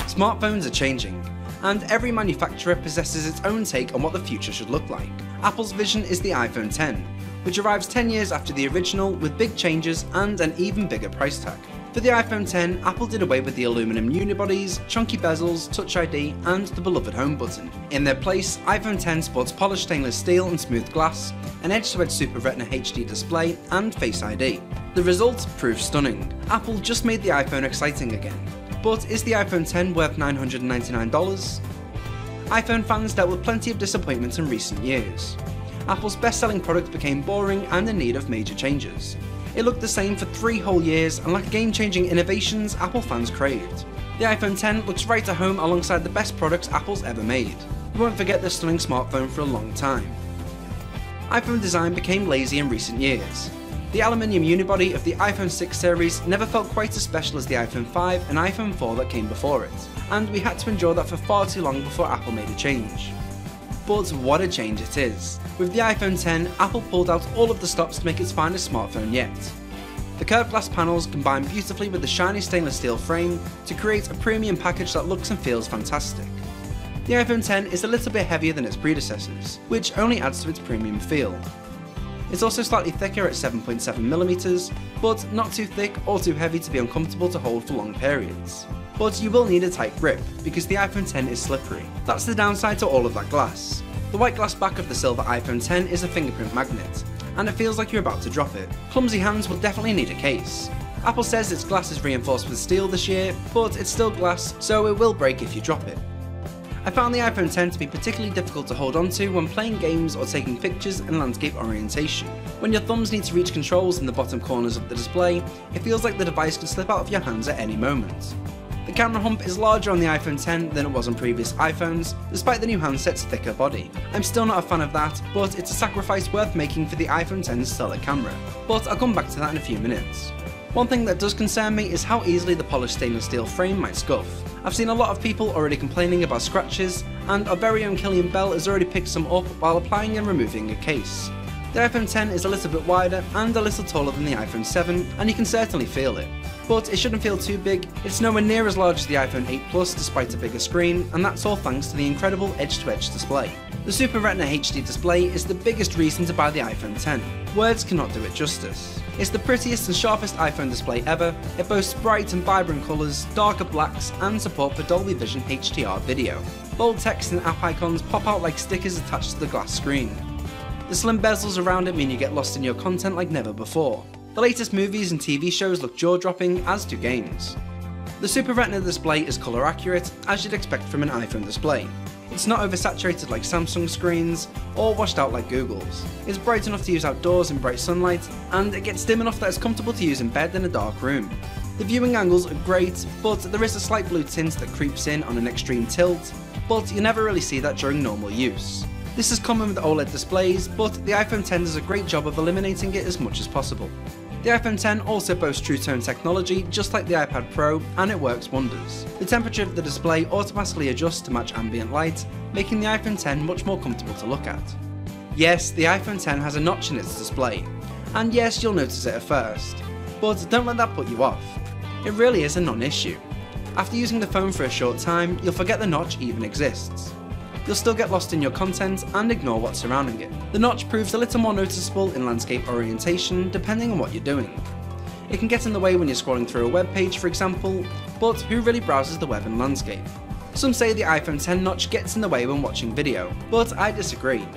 Smartphones are changing, and every manufacturer possesses its own take on what the future should look like. Apple's vision is the iPhone X, which arrives 10 years after the original with big changes and an even bigger price tag. For the iPhone X, Apple did away with the aluminum unibodies, chunky bezels, Touch ID, and the beloved home button. In their place, iPhone X sports polished stainless steel and smooth glass, an edge-to-edge Super Retina HD display, and Face ID. The result proved stunning. Apple just made the iPhone exciting again. But is the iPhone X worth $999? iPhone fans dealt with plenty of disappointments in recent years. Apple's best-selling product became boring and in need of major changes. It looked the same for 3 whole years and lacked game-changing innovations Apple fans craved. The iPhone X looks right at home alongside the best products Apple's ever made. You won't forget this stunning smartphone for a long time. iPhone design became lazy in recent years. The aluminium unibody of the iPhone 6 series never felt quite as special as the iPhone 5 and iPhone 4 that came before it, and we had to endure that for far too long before Apple made a change. But what a change it is. With the iPhone X, Apple pulled out all of the stops to make its finest smartphone yet. The curved glass panels combine beautifully with the shiny stainless steel frame to create a premium package that looks and feels fantastic. The iPhone X is a little bit heavier than its predecessors, which only adds to its premium feel. It's also slightly thicker at 7.7mm, but not too thick or too heavy to be uncomfortable to hold for long periods. But you will need a tight grip, because the iPhone X is slippery. That's the downside to all of that glass. The white glass back of the silver iPhone X is a fingerprint magnet, and it feels like you're about to drop it. Clumsy hands will definitely need a case. Apple says its glass is reinforced with steel this year, but it's still glass, so it will break if you drop it. I found the iPhone X to be particularly difficult to hold onto when playing games or taking pictures in landscape orientation. When your thumbs need to reach controls in the bottom corners of the display, it feels like the device could slip out of your hands at any moment. The camera hump is larger on the iPhone X than it was on previous iPhones, despite the new handset's thicker body. I'm still not a fan of that, but it's a sacrifice worth making for the iPhone X's stellar camera. But I'll come back to that in a few minutes. One thing that does concern me is how easily the polished stainless steel frame might scuff. I've seen a lot of people already complaining about scratches, and our very own Killian Bell has already picked some up while applying and removing a case. The iPhone X is a little bit wider and a little taller than the iPhone 7, and you can certainly feel it. But it shouldn't feel too big. It's nowhere near as large as the iPhone 8 Plus despite a bigger screen, and that's all thanks to the incredible edge-to-edge display. The Super Retina HD display is the biggest reason to buy the iPhone X. Words cannot do it justice. It's the prettiest and sharpest iPhone display ever. It boasts bright and vibrant colours, darker blacks, and support for Dolby Vision HDR video. Bold text and app icons pop out like stickers attached to the glass screen. The slim bezels around it mean you get lost in your content like never before. The latest movies and TV shows look jaw-dropping, as do games. The Super Retina display is colour accurate, as you'd expect from an iPhone display. It's not oversaturated like Samsung screens, or washed out like Google's. It's bright enough to use outdoors in bright sunlight, and it gets dim enough that it's comfortable to use in bed in a dark room. The viewing angles are great, but there is a slight blue tint that creeps in on an extreme tilt, but you never really see that during normal use. This is common with OLED displays, but the iPhone X does a great job of eliminating it as much as possible. The iPhone X also boasts True Tone technology just like the iPad Pro, and it works wonders. The temperature of the display automatically adjusts to match ambient light, making the iPhone X much more comfortable to look at. Yes, the iPhone X has a notch in its display, and yes, you'll notice it at first, but don't let that put you off. It really is a non-issue. After using the phone for a short time, you'll forget the notch even exists. You'll still get lost in your content and ignore what's surrounding it. The notch proves a little more noticeable in landscape orientation depending on what you're doing. It can get in the way when you're scrolling through a web page, for example, but who really browses the web in landscape? Some say the iPhone X notch gets in the way when watching video, but I disagree.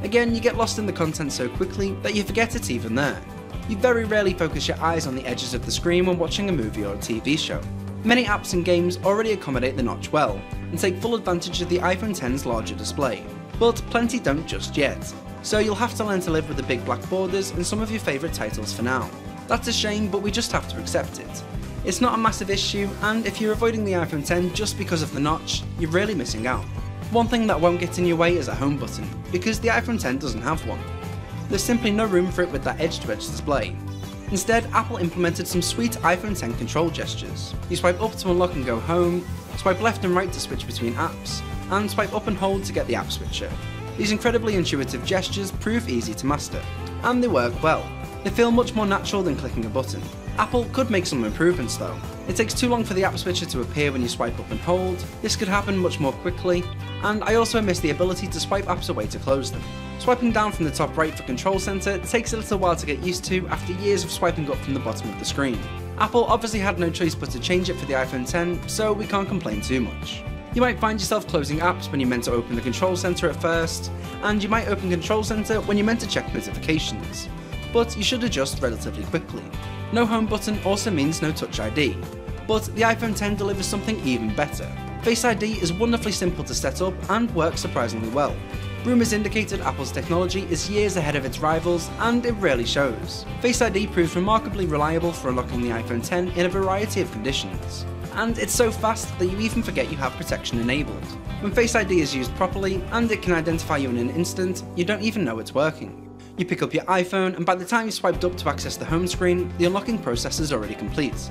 Again, you get lost in the content so quickly that you forget it's even there. You very rarely focus your eyes on the edges of the screen when watching a movie or a TV show. Many apps and games already accommodate the notch well, and take full advantage of the iPhone X's larger display, but plenty don't just yet, so you'll have to learn to live with the big black borders in some of your favourite titles for now. That's a shame, but we just have to accept it. It's not a massive issue, and if you're avoiding the iPhone X just because of the notch, you're really missing out. One thing that won't get in your way is a home button, because the iPhone X doesn't have one. There's simply no room for it with that edge-to-edge display. Instead, Apple implemented some sweet iPhone X control gestures. You swipe up to unlock and go home, swipe left and right to switch between apps, and swipe up and hold to get the app switcher. These incredibly intuitive gestures prove easy to master, and they work well. They feel much more natural than clicking a button. Apple could make some improvements though. It takes too long for the app switcher to appear when you swipe up and hold. This could happen much more quickly, and I also miss the ability to swipe apps away to close them. Swiping down from the top right for Control Center takes a little while to get used to after years of swiping up from the bottom of the screen. Apple obviously had no choice but to change it for the iPhone X, so we can't complain too much. You might find yourself closing apps when you meant to open the Control Center at first, and you might open Control Center when you meant to check notifications, but you should adjust relatively quickly. No home button also means no Touch ID, but the iPhone X delivers something even better. Face ID is wonderfully simple to set up and works surprisingly well. Rumours indicated Apple's technology is years ahead of its rivals, and it really shows. Face ID proves remarkably reliable for unlocking the iPhone X in a variety of conditions. And it's so fast that you even forget you have protection enabled. When Face ID is used properly, and it can identify you in an instant, you don't even know it's working. You pick up your iPhone, and by the time you swiped up to access the home screen, the unlocking process is already complete.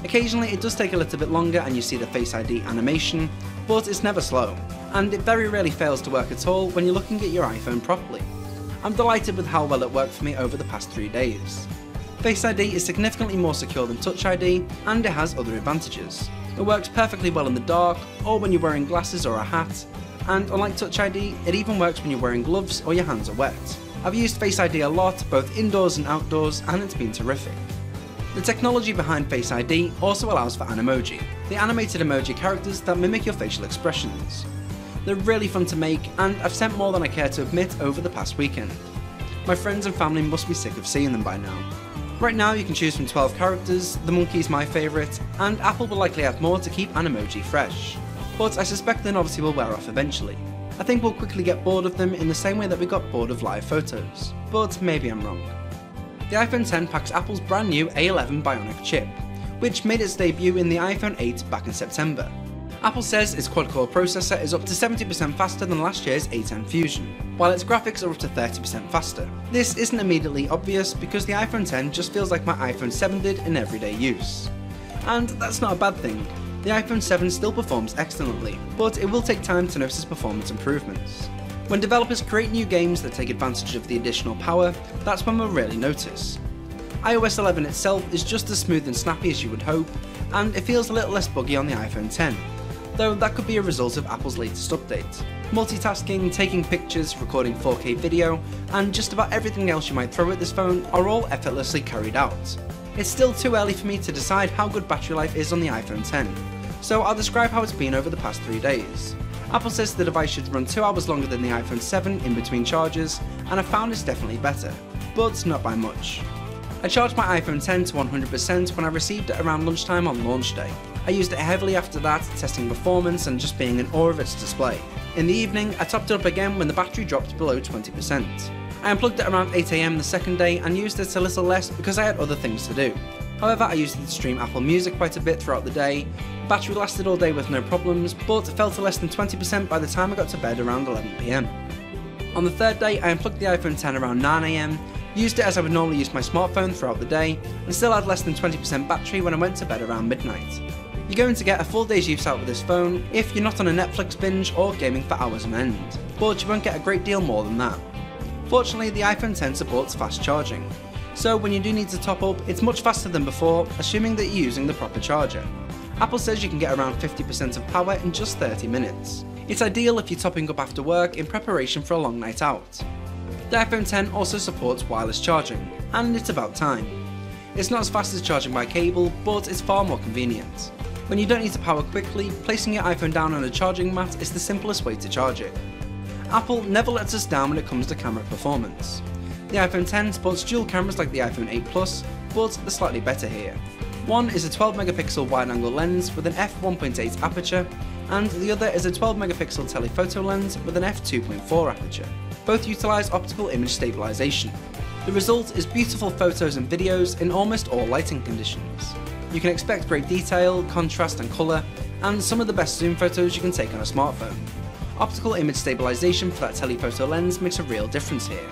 Occasionally it does take a little bit longer and you see the Face ID animation, but it's never slow, and it very rarely fails to work at all when you're looking at your iPhone properly. I'm delighted with how well it worked for me over the past 3 days. Face ID is significantly more secure than Touch ID, and it has other advantages. It works perfectly well in the dark, or when you're wearing glasses or a hat, and unlike Touch ID, it even works when you're wearing gloves or your hands are wet. I've used Face ID a lot, both indoors and outdoors, and it's been terrific. The technology behind Face ID also allows for Animoji, the animated emoji characters that mimic your facial expressions. They're really fun to make, and I've sent more than I care to admit over the past weekend. My friends and family must be sick of seeing them by now. Right now you can choose from 12 characters, the monkey's my favourite, and Apple will likely add more to keep Animoji fresh. But I suspect the novelty will wear off eventually. I think we'll quickly get bored of them in the same way that we got bored of live photos, but maybe I'm wrong. The iPhone X packs Apple's brand new A11 Bionic chip, which made its debut in the iPhone 8 back in September. Apple says its quad-core processor is up to 70% faster than last year's A10 Fusion, while its graphics are up to 30% faster. This isn't immediately obvious because the iPhone X just feels like my iPhone 7 did in everyday use. And that's not a bad thing. The iPhone 7 still performs excellently, but it will take time to notice performance improvements. When developers create new games that take advantage of the additional power, that's when we'll really notice. iOS 11 itself is just as smooth and snappy as you would hope, and it feels a little less buggy on the iPhone X, though that could be a result of Apple's latest update. Multitasking, taking pictures, recording 4K video, and just about everything else you might throw at this phone are all effortlessly carried out. It's still too early for me to decide how good battery life is on the iPhone X, so I'll describe how it's been over the past 3 days. Apple says the device should run 2 hours longer than the iPhone 7 in between charges, and I found it's definitely better, but not by much. I charged my iPhone X to 100% when I received it around lunchtime on launch day. I used it heavily after that, testing performance and just being in awe of its display. In the evening, I topped it up again when the battery dropped below 20%. I unplugged it around 8 AM the second day and used it a little less because I had other things to do. However, I used it to stream Apple Music quite a bit throughout the day. Battery lasted all day with no problems, but fell to less than 20% by the time I got to bed around 11 PM. On the third day, I unplugged the iPhone X around 9 AM, used it as I would normally use my smartphone throughout the day, and still had less than 20% battery when I went to bed around midnight. You're going to get a full day's use out of this phone if you're not on a Netflix binge or gaming for hours on end, but you won't get a great deal more than that. Fortunately, the iPhone X supports fast charging, so when you do need to top up, it's much faster than before, assuming that you're using the proper charger. Apple says you can get around 50% of power in just 30 minutes. It's ideal if you're topping up after work in preparation for a long night out. The iPhone X also supports wireless charging, and it's about time. It's not as fast as charging by cable, but it's far more convenient. When you don't need to power quickly, placing your iPhone down on a charging mat is the simplest way to charge it. Apple never lets us down when it comes to camera performance. The iPhone X supports dual cameras like the iPhone 8 Plus, but they're slightly better here. One is a 12 megapixel wide-angle lens with an f1.8 aperture, and the other is a 12 megapixel telephoto lens with an f2.4 aperture. Both utilise optical image stabilisation. The result is beautiful photos and videos in almost all lighting conditions. You can expect great detail, contrast and colour, and some of the best zoom photos you can take on a smartphone. Optical image stabilisation for that telephoto lens makes a real difference here.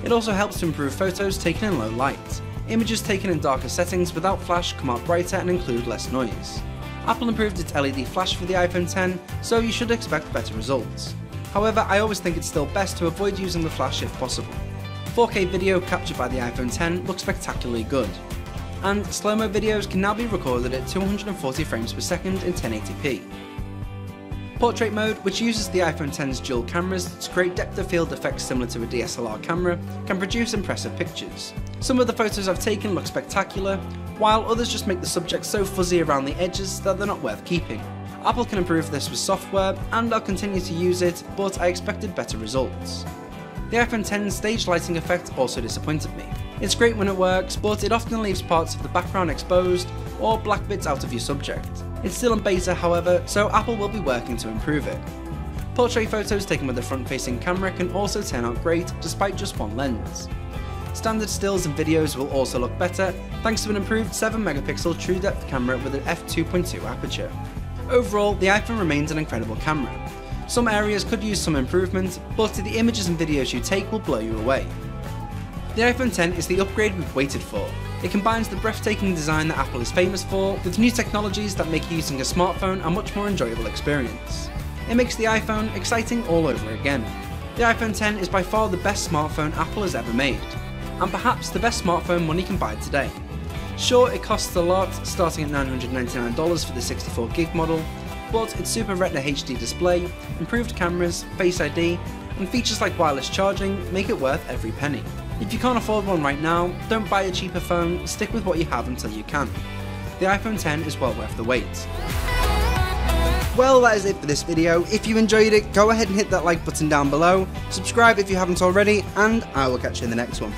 It also helps to improve photos taken in low light. Images taken in darker settings without flash come out brighter and include less noise. Apple improved its LED flash for the iPhone X, so you should expect better results. However, I always think it's still best to avoid using the flash if possible. 4K video captured by the iPhone X looks spectacularly good. and slow-mo videos can now be recorded at 240 frames per second in 1080p. Portrait mode, which uses the iPhone X's dual cameras to create depth of field effects similar to a DSLR camera, can produce impressive pictures. Some of the photos I've taken look spectacular, while others just make the subject so fuzzy around the edges that they're not worth keeping. Apple can improve this with software, and I'll continue to use it, but I expected better results. The iPhone X's stage lighting effect also disappointed me. It's great when it works, but it often leaves parts of the background exposed or black bits out of your subject. It's still in beta, however, so Apple will be working to improve it. Portrait photos taken with a front-facing camera can also turn out great despite just one lens. Standard stills and videos will also look better thanks to an improved 7-megapixel true depth camera with an f2.2 aperture. Overall, the iPhone remains an incredible camera. Some areas could use some improvement, but the images and videos you take will blow you away. The iPhone X is the upgrade we've waited for. It combines the breathtaking design that Apple is famous for with new technologies that make using a smartphone a much more enjoyable experience. It makes the iPhone exciting all over again. The iPhone X is by far the best smartphone Apple has ever made, and perhaps the best smartphone money can buy today. Sure, it costs a lot, starting at $999 for the 64GB model, but its Super Retina HD display, improved cameras, Face ID, and features like wireless charging make it worth every penny. If you can't afford one right now, don't buy a cheaper phone, stick with what you have until you can. The iPhone X is well worth the wait. Well, that is it for this video. If you enjoyed it, go ahead and hit that like button down below, subscribe if you haven't already, and I will catch you in the next one.